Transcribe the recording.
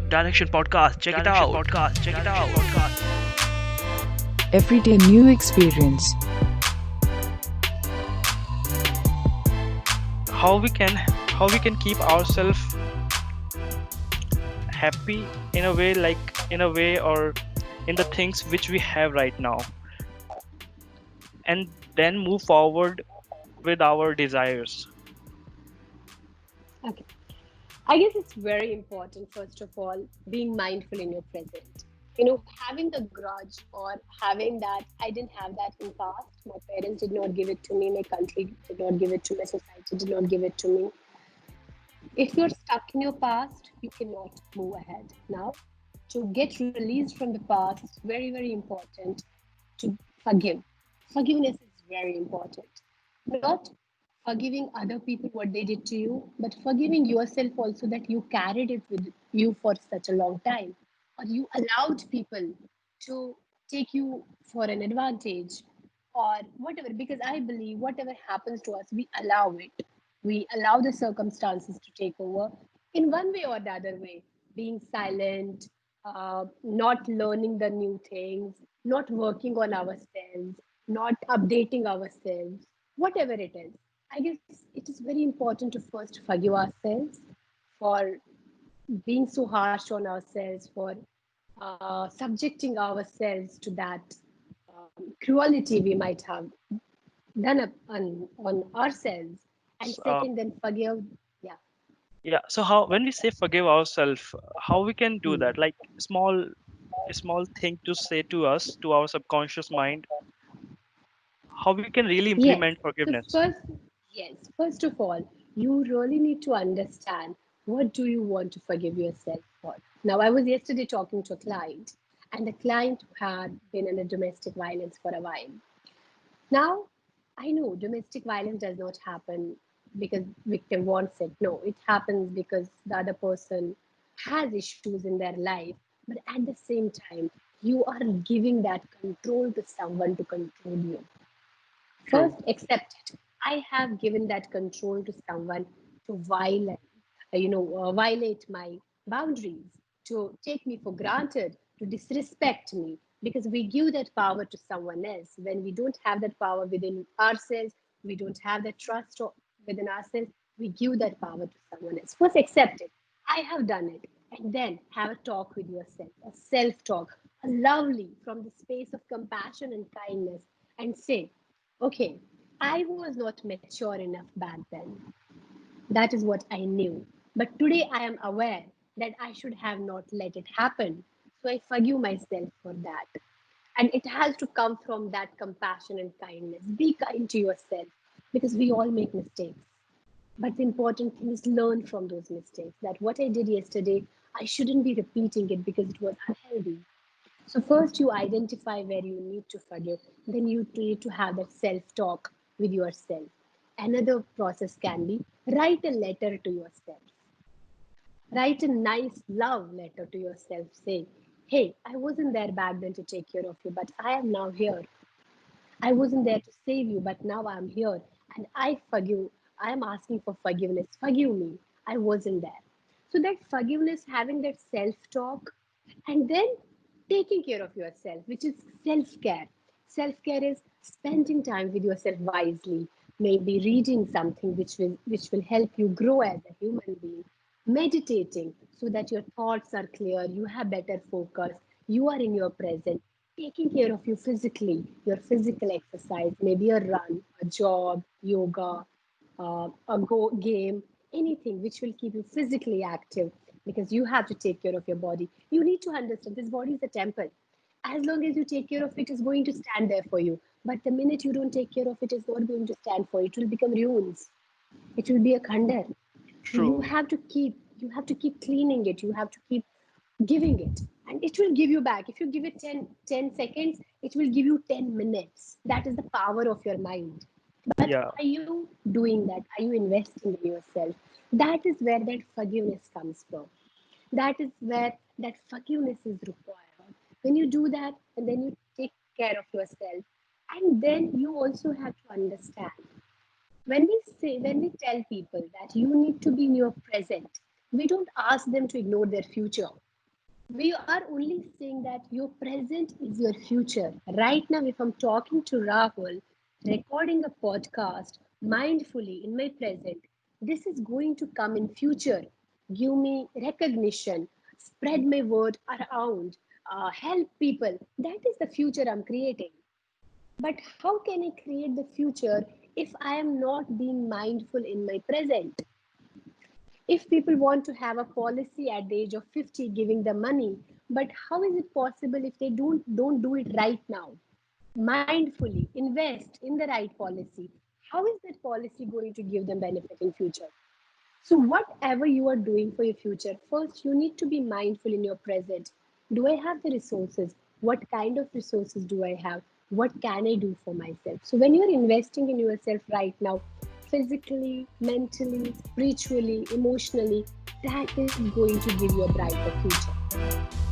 Direction Podcast. Check it out. Podcast. Check it out. Everyday new experience. how we can how we can keep ourselves happy in a way or in the things which we have right now, and then move forward with our desires. Okay. I guess it's very important, first of all, being mindful in your present. Having the grudge or having that, I didn't have that in past. My parents did not give it to me. My country did not give it to me. Society did not give it to me. If you're stuck in your past, you cannot move ahead. Now, to get released from the past, it's very, very important to forgive. Forgiveness is very important. Not forgiving other people what they did to you, but forgiving yourself also that you carried it with you for such a long time, or you allowed people to take you for an advantage, or whatever. Because I believe whatever happens to us, we allow it. We allow the circumstances to take over in one way or the other way, being silent, not learning the new things, not working on ourselves, not updating ourselves, whatever it is. I guess it is very important to first forgive ourselves for being so harsh on ourselves, for subjecting ourselves to that cruelty we might have done on ourselves. And uh, second, then forgive. Yeah. yeah, so how, when we say forgive ourselves, how we can do Hmm. that, like small thing to say to us, to our subconscious mind, how we can really Yes. implement So forgiveness. first of all, you really need to understand what do you want to forgive yourself for. Now, I was yesterday talking to a client, and the client had been in a domestic violence for a while. Now, I know domestic violence does not happen because victim wants it. No, it happens because the other person has issues in their life. But at the same time, you are giving that control to someone to control you. True. First, accept it. I have given that control to someone to violate my boundaries, to take me for granted, to disrespect me, because we give that power to someone else. When we don't have that power within ourselves, we don't have that within ourselves, we give that power to someone else. First, accept it. I have done it. And then have a talk with yourself, a self talk, a lovely from the space of compassion and kindness, and say, okay, I was not mature enough back then. That is what I knew. But today I am aware that I should have not let it happen. So I forgive myself for that. And it has to come from that compassion and kindness. Be kind to yourself because we all make mistakes. But the important thing is learn from those mistakes. That what I did yesterday, I shouldn't be repeating it because it was unhealthy. So first you identify where you need to forgive, then you need to have that self-talk with yourself. Another process can be write a letter to yourself. Write a nice love letter to yourself saying, hey, I wasn't there back then to take care of you, but I am now here. I wasn't there to save you, but now I'm here. And I forgive. I am asking for forgiveness. Forgive me. I wasn't there. So that forgiveness, having that self-talk, and then taking care of yourself, which is self-care. Self-care is spending time with yourself wisely, maybe reading something which will help you grow as a human being, meditating so that your thoughts are clear, you have better focus, you are in your present, taking care of you physically, your physical exercise, maybe a run, a jog, yoga, a go game, anything which will keep you physically active because you have to take care of your body. You need to understand this body is a temple. As long as you take care of it, it's going to stand there for you. But the minute you don't take care of it, it's not going to stand for you. It will become ruins. It will be a khandar. So True. you have to keep cleaning it. You have to keep giving it, and it will give you back. If you give it 10 seconds, it will give you 10 minutes. That is the power of your mind. But Yeah. are you doing that? Are you investing in yourself? That is where that forgiveness comes from. That is where that forgiveness is required. When you do that and then you take care of yourself, and then you also have to understand, when we tell people that you need to be in your present, we don't ask them to ignore their future. We are only saying that your present is your future. Right now, if I'm talking to Rahul, recording a podcast mindfully in my present, this is going to come in future. Give me recognition, spread my word around, help people. That is the future I'm creating. But how can I create the future if I am not being mindful in my present? If people want to have a policy at the age of 50 giving them money, but how is it possible if they don't do it right now? Mindfully invest in the right policy. How is that policy going to give them benefit in future? So whatever you are doing for your future, first you need to be mindful in your present. Do I have the resources? What kind of resources do I have? What can I do for myself? So when you're investing in yourself right now, physically, mentally, spiritually, emotionally, that is going to give you a brighter future.